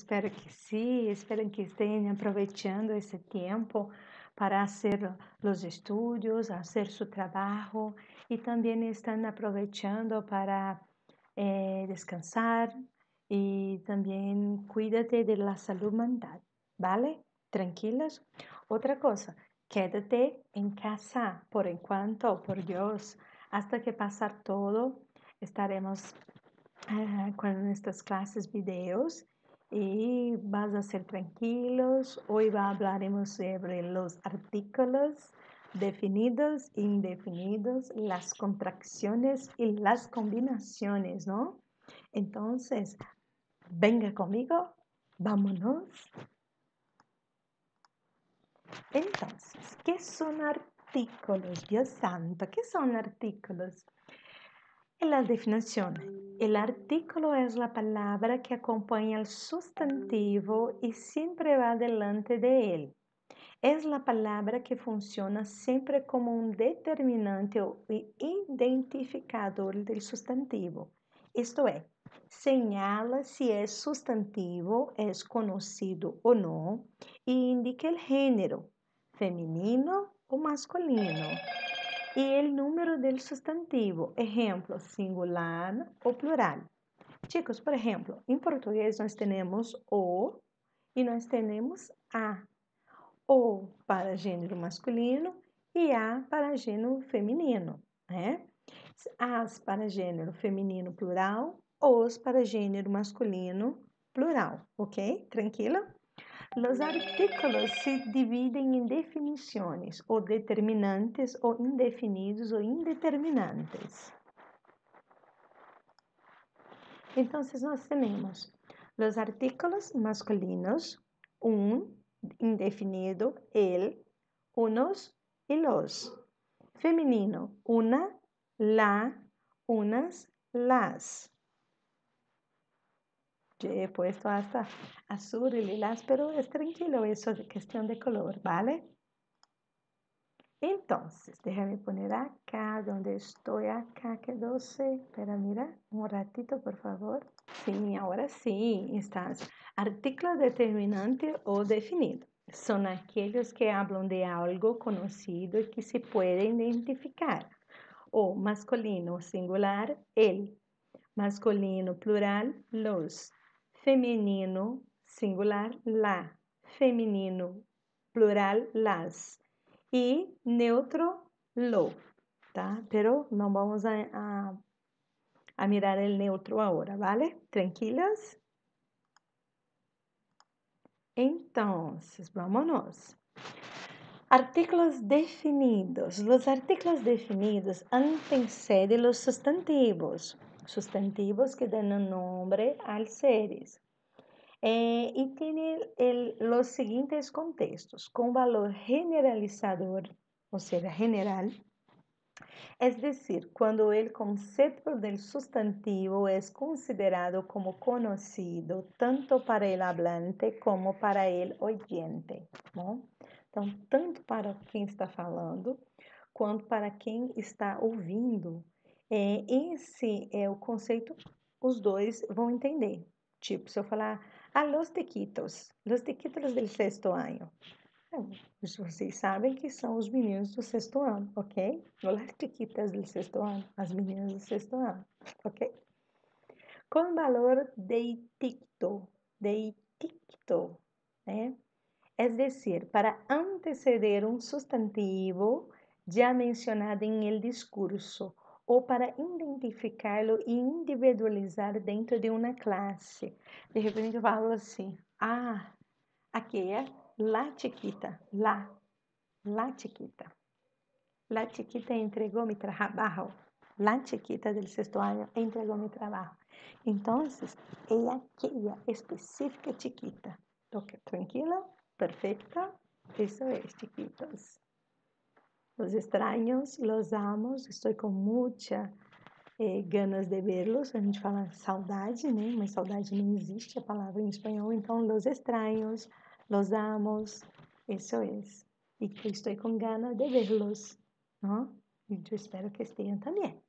espero que sim, espero que estén aproveitando esse tempo para hacer os estudos, hacer su trabajo e também estão aproveitando para descansar e também cuídate de la salud mental, ¿vale? Tranquilos. Outra coisa, quédate em casa por enquanto, por Deus, hasta que passar todo, estaremos com estas classes videos e vas a ser tranquilos. Hoy hablaremos sobre los artículos definidos e indefinidos, las contracciones y las combinaciones, ¿no? Entonces, venga conmigo, vámonos. Entonces, ¿qué son artículos? Dios santo, ¿qué son artículos? En la definición, el artículo es la palabra que acompaña al sustantivo y siempre va delante de él. Es la palabra que funciona siempre como un determinante o identificador del sustantivo. Esto es, señala si es sustantivo, es conocido o no, y indica el género, femenino o masculino. E o número do substantivo, exemplo, singular ou plural. Chicos, por exemplo, em português nós temos o e nós temos a. O para gênero masculino e a para gênero feminino, né? As para gênero feminino plural, os para gênero masculino plural, ok? Tranquila? Los artículos se dividen en definiciones o determinantes o indefinidos o indeterminantes. Entonces nós temos los artículos masculinos, indefinido, el, unos y los. Femenino, una, la, unas, las. Yo he puesto hasta azul y lilás, pero es tranquilo, eso es cuestión de color, ¿vale? Entonces, déjame poner acá, donde estoy acá, quedóse. Espera, mira, un ratito, por favor. Sí, ahora sí, estás. Artículo determinante o definido. Son aquellos que hablan de algo conocido y que se puede identificar. O masculino singular, el. Masculino plural, los. Femenino singular, la. Femenino plural, las. Y neutro, lo, tá? Pero no vamos a mirar el neutro ahora, ¿vale? Tranquilas? Entonces, vámonos. Artículos definidos. Los artículos definidos anteceden los sustantivos. Sustantivos que dan nombre a seres. Y tiene los siguientes contextos, con valor generalizador, o sea, general, es decir, cuando el concepto del sustantivo es considerado como conocido tanto para el hablante como para el oyente, ¿no? Então, tanto para quem está falando, quanto para quem está ouvindo, esse é o conceito, os dois vão entender. Tipo, se eu falar, los tequitos del sexto ano. Vocês sabem que são os meninos do sexto ano, ok? Não as chiquitas do sexto ano, as meninas do sexto ano, ok? Com valor deicto, né? É decir, para anteceder um substantivo já mencionado em el discurso ou para identificá-lo e individualizar dentro de uma classe. De repente eu falo assim, aqui é la chiquita, la chiquita. La chiquita entregó mi trabajo. La chiquita del sexto año entregó mi trabajo. Entonces, ella aquella específica chiquita. Ok, tranquila, perfecta. Eso es, chiquitos. Los extraños, los amos. Estou com muita ganas de verlos. A gente fala saudade, né? Mas saudade não existe a palavra em espanhol. Então, los extraños, los amos. Eso es. E que estou com ganas de verlos, ¿no? E eu espero que estejam também.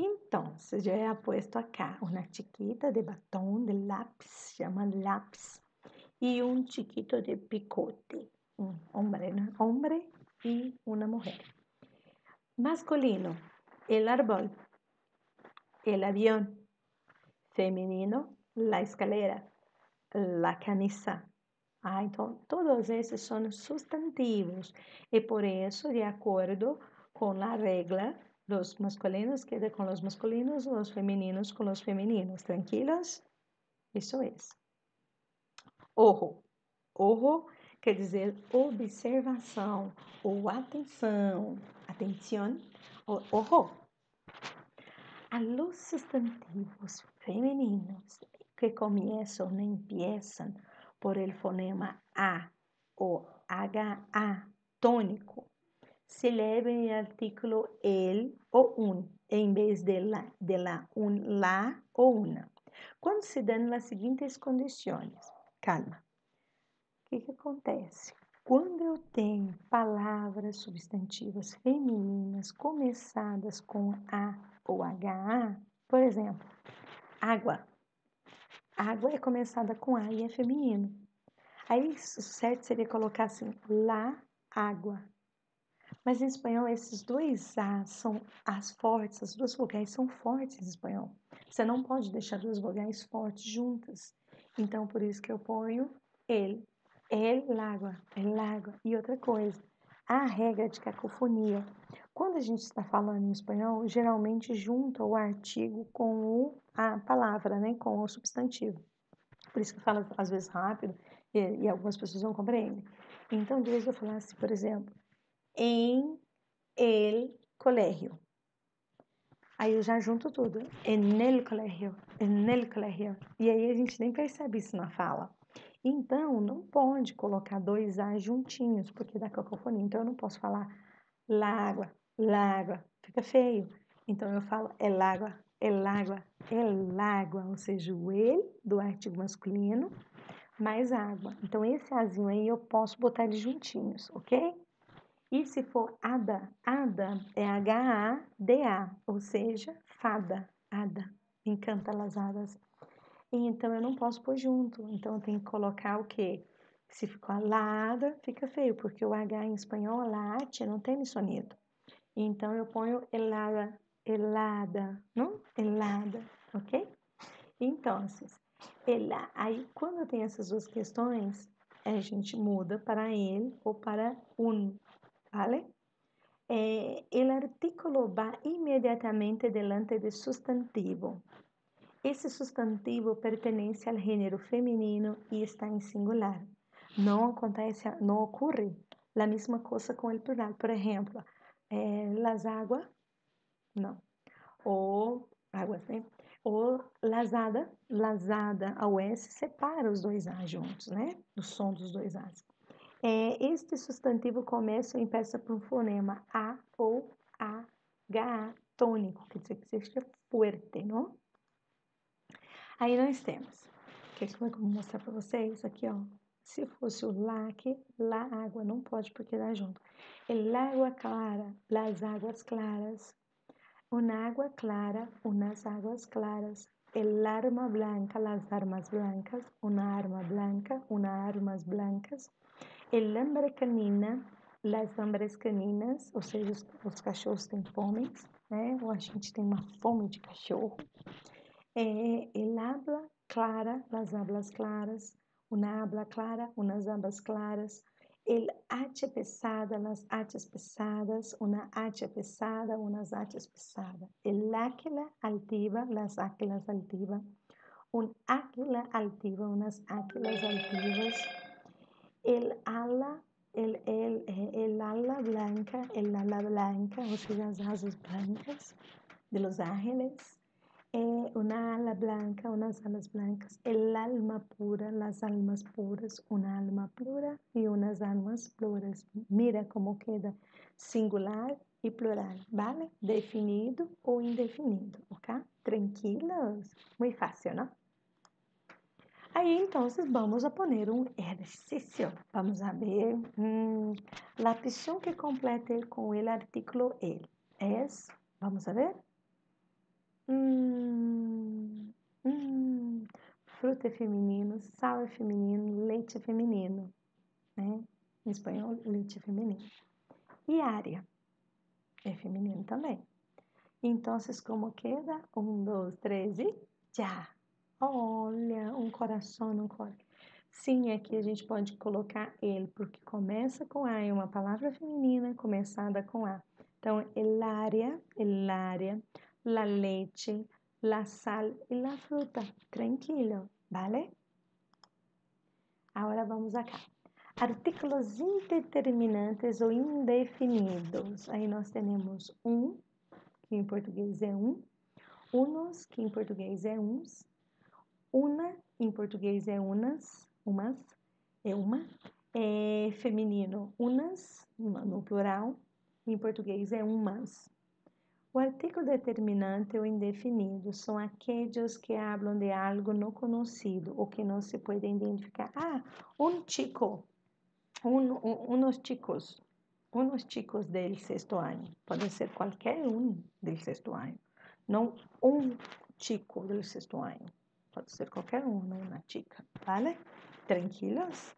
Entonces, yo he puesto acá una chiquita de batón, de lápiz, se llama lápiz, y un chiquito de picote, un hombre, ¿no? Hombre y una mujer. Masculino, el árbol, el avión. Feminino, la escalera, la camisa. Então, todos esses são substantivos. E por isso, de acordo com a regra, os masculinos quedam com os masculinos, os femininos com os femininos. Tranquilos? Isso é. Ojo. Ojo quer dizer observação ou atenção. Atenção. Ojo. A los sustantivos femeninos que comienzan o empiezan por el fonema A o HA tónico, se leve el artículo el o un em vez de la un, la o una. Quando se dão as seguintes condições, calma, o que acontece? Quando eu tenho palavras substantivas femininas começadas com A ou HA, por exemplo, água. Água é começada com A e é feminino. Aí, o certo seria colocar assim, lá, água. Mas em espanhol, esses dois A são as fortes, as duas vogais são fortes em espanhol. Você não pode deixar duas vogais fortes juntas. Então, por isso que eu ponho el água. E outra coisa, a regra de cacofonia. Quando a gente está falando em espanhol, geralmente junta o artigo com a palavra, né? Com o substantivo. Por isso que eu falo às vezes rápido e algumas pessoas não compreendem. Então, de vez eu falasse, por exemplo, em el colegio. Aí eu já junto tudo. En el colegio. E aí a gente nem percebe isso na fala. Então, não pode colocar dois A juntinhos, porque dá cacofonia. Então, eu não posso falar lágua. Fica feio. Então, eu falo el água. Ou seja, o el do artigo masculino mais água. Então, esse Azinho aí eu posso botar eles juntinhos, ok? E se for ada é H-A-D-A, ou seja, fada, ada, encanta las hadas. Então, eu não posso pôr junto. Então, eu tenho que colocar o quê? Se ficou alada, fica feio, porque o H em espanhol, laate, não tem sonido. Então, eu ponho helada, não? Helada, ok? Então, aí, quando tem essas duas questões, a gente muda para ele ou para un, ¿vale? El artículo va inmediatamente delante del sustantivo. Esse sustantivo pertence ao gênero feminino e está em singular. Não ocorre a mesma coisa com o plural. Por exemplo, las aguas, não. Ou águas, né? Ou lasada, ao S separa os dois A juntos, né? O som dos dois As. Este substantivo começa ou empieza por um fonema A ou H tônico, quer dizer que seja fuerte, não? Aí nós temos, que eu vou mostrar para vocês aqui, ó. Se fosse o lá aqui, lá água, não pode porque dá junto. El agua clara, las aguas claras. Una agua clara, unas aguas claras. El arma blanca, las armas blancas. Una arma blanca, unas armas blancas. El hambre canina, las hambres caninas, ou seja, os cachorros têm fome, né? Ou a gente tem uma fome de cachorro. El habla clara, las hablas claras. Una habla clara, unas hablas claras. El H pesada, las H's pesadas. Una H pesada, unas H's pesadas. El águila altiva, las águilas altivas. Un águila altiva, unas águilas altivas. El ala blanca, ou seja, as asas brancas de los ángeles. Una ala blanca, unas alas blancas. El alma pura, las almas puras. Una alma pura y unas almas puras. Mira como queda singular e plural, ¿vale? Definido ou indefinido, ¿ok? Tranquilos? Muy fácil, ¿no? Aí, então, vamos a poner um exercício. Vamos a ver. La opción que complete com el artículo el es, vamos a ver. Fruta é feminino, sal é feminino, leite é feminino, né? Em espanhol, leite é feminino. E área é feminino também. Então, como queda? 1, 2, 3 e já! Olha, um coração no coração. Sim, aqui a gente pode colocar ele, porque começa com A, é uma palavra feminina começada com A. Então, el área, la leche, la sal e la fruta. Tranquilo, ¿vale? Agora vamos acá. Artículos indeterminantes ou indefinidos. Aí nós temos que em português é unos, que em português é uns, una, em português é umas, é uma, é feminino, unas, no plural, em português é umas. O artículo determinante ou indefinido são aqueles que hablam de algo não conhecido ou que não se pode identificar. Um chico, unos chicos del sexto ano. Pode ser qualquer del sexto ano. Não um chico del sexto ano. Pode ser qualquer não uma chica. ¿Vale? Tranquilos?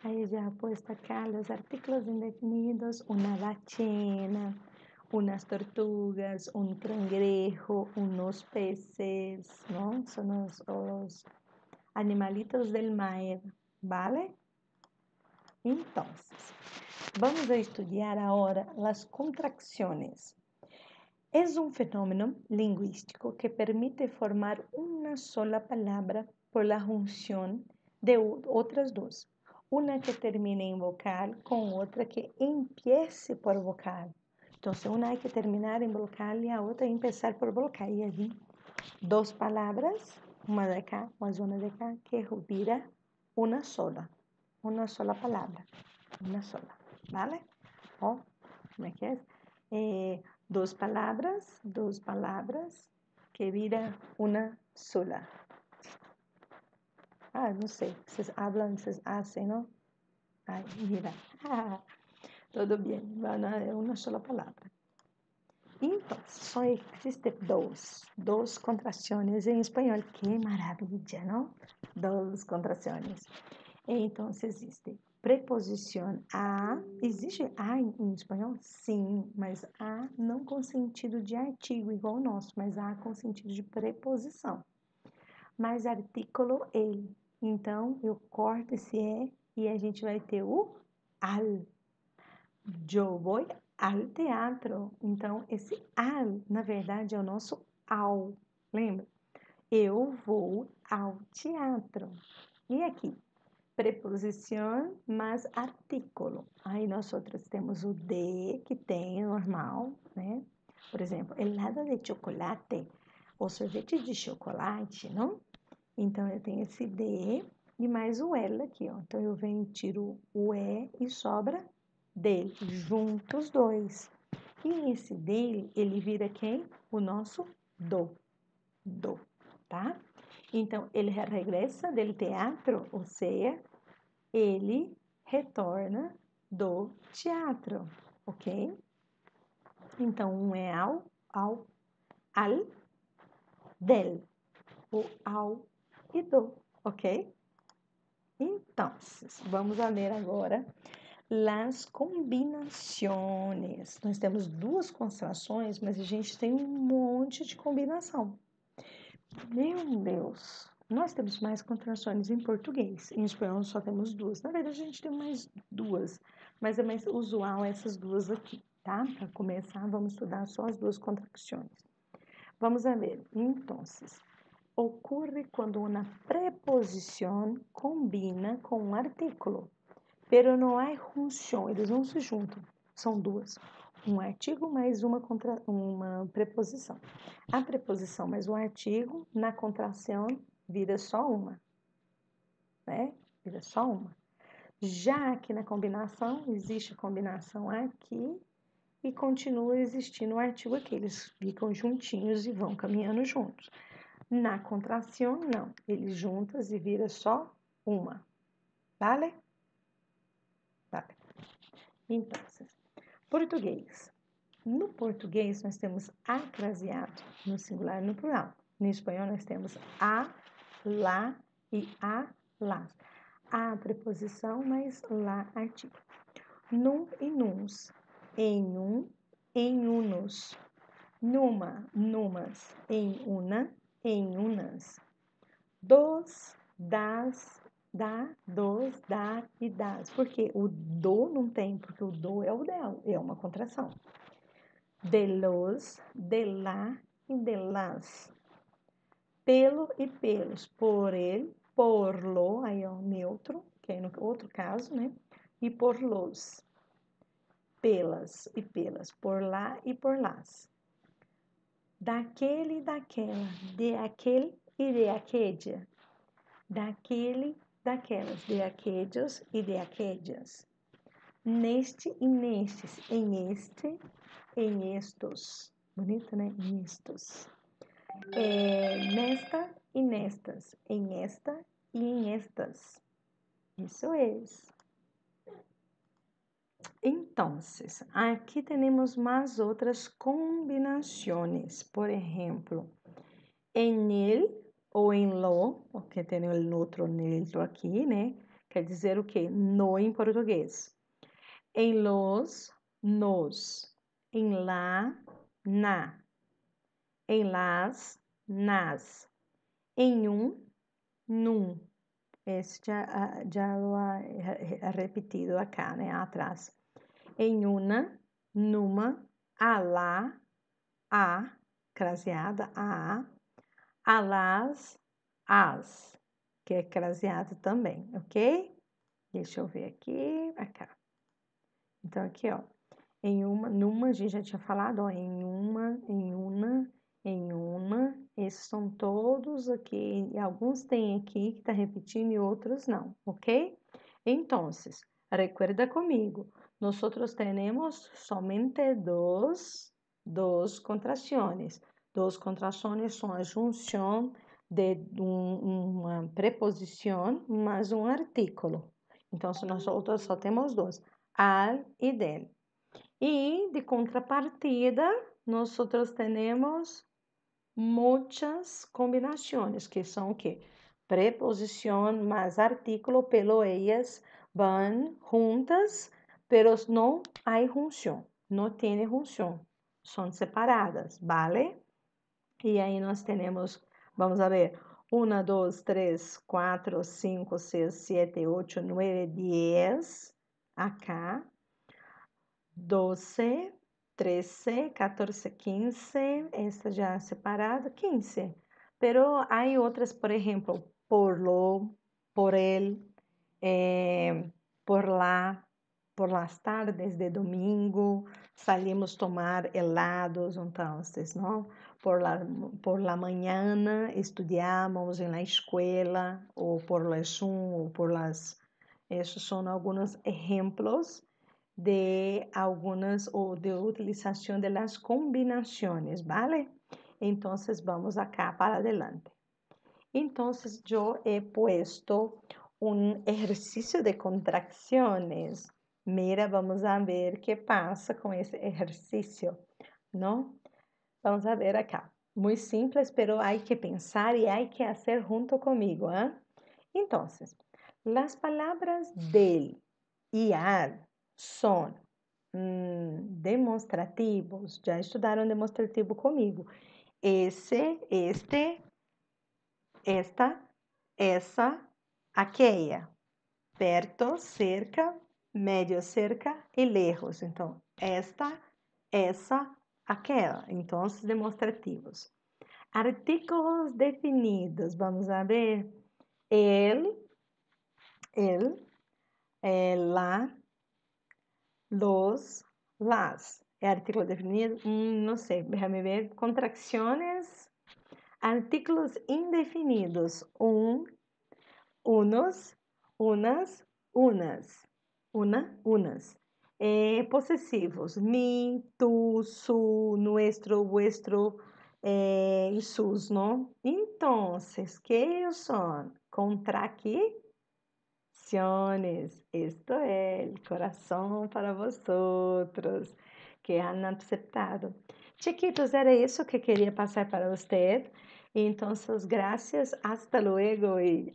Aí já posto acá os artículos indefinidos, uma ballena, unas tortugas, un cangrejo, unos peces, ¿no? Son los animalitos del mar, ¿vale? Entonces, vamos a estudiar ahora las contracciones. Es un fenómeno lingüístico que permite formar una sola palabra por la junción de otras dos. Una que termine en vocal con otra que empiece por vocal. Entonces, una hay que terminar en vocal y la otra empezar por vocal. Y allí, dos palabras, una de acá, una de acá, que vira una sola palabra, una sola, ¿vale? ¿O cómo es que es? Dos palabras, que vira una sola. No sé, vocês hablan, vocês hacen, ¿no? Ay, mira, todo bien, é uma sola palavra. Então, só existem duas contrações em espanhol. Que maravilha, não? Duas contrações. Então, existe preposição a. Existe a em espanhol? Sim, mas a não com sentido de artigo, igual o nosso, mas a com sentido de preposição. Mas artículo ele. Então, eu corto esse e a gente vai ter o al. Eu vou al teatro. Então, esse al, na verdade, é o nosso ao. Lembra? Eu vou ao teatro. E aqui? Preposição mais artículo. Aí nós outros temos o de, que tem normal, né? Por exemplo, helado de chocolate ou sorvete de chocolate, não? Então, eu tenho esse de e mais o ela aqui, ó. Então, eu venho, tiro o e sobra dele, juntos dois. E esse dele, ele vira quem? O nosso do, tá? Então, ele regressa do teatro, ou seja, ele retorna do teatro, ok? Então, um é al, del, o ao e do, ok? Então, vamos a ler agora as combinações. Nós temos duas constelações, mas a gente tem um monte de combinação. Meu Deus! Nós temos mais contrações em português. Em espanhol só temos duas. Na verdade, a gente tem mais duas, mas é mais usual essas duas aqui, tá? Para começar, vamos estudar só as duas contrações. Vamos a ver. Então, ocorre quando uma preposição combina com um artículo, pero não há junção, eles não se juntam, são duas. Um artigo mais uma preposição. A preposição mais o artigo, na contração, vira só uma, né? Vira só uma. Já aqui na combinação, existe a combinação aqui e continua existindo o artigo aqui. Eles ficam juntinhos e vão caminhando juntos. Na contração, não. Eles juntas e vira só uma. Vale? Vale. Então, português. No português, nós temos a craseado no singular e no plural. No espanhol, nós temos a, lá e a, las. A preposição, mas lá artigo. Num e nuns. Em um, em unos. Numa, numas. Em uma, em unas. Dos, das, da, dos, da e das. Porque o do não tem, porque o do é o del, é uma contração. De los, de la e de las. Pelo e pelos. Por ele, por lo, aí é o neutro, que é no outro caso, né? E por los. Pelas e pelas. Por lá e por las. Daquele e daquela. De aquele e de aquedia. Daquele, daquelas. De aquedios e de aquedias. Neste e nestes. Em este, em estos. Bonito, né? Nestos. Nesta e nestas. Em esta e em estas. Isso é. Então, aqui temos mais outras combinações. Por exemplo, em ele ou em lo, porque tem o outro neutro aqui, né? Quer dizer o quê? No em português. Em los, nos. Em lá, na. Em las, nas. Em um, num. Esse já lo ha repetido acá, né? Atrás. Em uma, numa, a lá, a, craseada, a las, as, que é craseado também, ok? Deixa eu ver aqui, acá. Então, aqui, ó, em uma, numa, a gente já tinha falado, ó, em uma, em uma, esses são todos aqui, e alguns tem aqui que tá repetindo e outros não, ok? Então, recuerda comigo, nosotros tenemos somente dos contrações. Dos contrações são a junção de uma preposição mais um artículo. Então, nós outros só temos dois, al e del. E de contrapartida, nós temos muitas combinações, que são o quê? Preposição mais artículo, pelo ellas van juntas, pero não há junção, não tem junção, são separadas, vale? E aí nós temos, vamos a ver, 1, 2, 3, 4, 5, 6, 7, 8, 9, 10, acá, 12, 13, 14, 15, esta já separada, 15. Pero há outras, por exemplo, por lo, por él, por lá, por las tardes de domingo, salimos tomar helados, entonces, ¿no? Por la mañana estudiamos en la escuela, ou por las ou por las... Esses são alguns exemplos de algunas o de utilización de las combinaciones, ¿vale? Entonces vamos acá para adelante. Entonces yo he puesto un ejercicio de contracciones. Mira, vamos a ver qué pasa con ese ejercicio, ¿no? Vamos a ver acá. Muy simples, pero hay que pensar y hay que hacer junto conmigo, ¿eh? Entonces, las palabras del y al son demonstrativos. Já estudaram demonstrativo comigo. Esse, este, esta, essa, aquella. Perto, cerca, médio, cerca e lejos. Então, esta, essa, aquela. Então, os demonstrativos. Artículos definidos. Vamos a ver. El, la, los, las. É artículo definido? Não sei, déjame ver. Contracciones. Artículos indefinidos. Unos, unas, unas. Unas. Possessivos. Mi, tu, su, nuestro, vuestro e sus, ¿no? Entonces, ¿qué son? Contracciones. Esto es el corazón para vosotros. que han aceptado. Chiquitos, era isso que queria passar para você. Então, graças, hasta luego e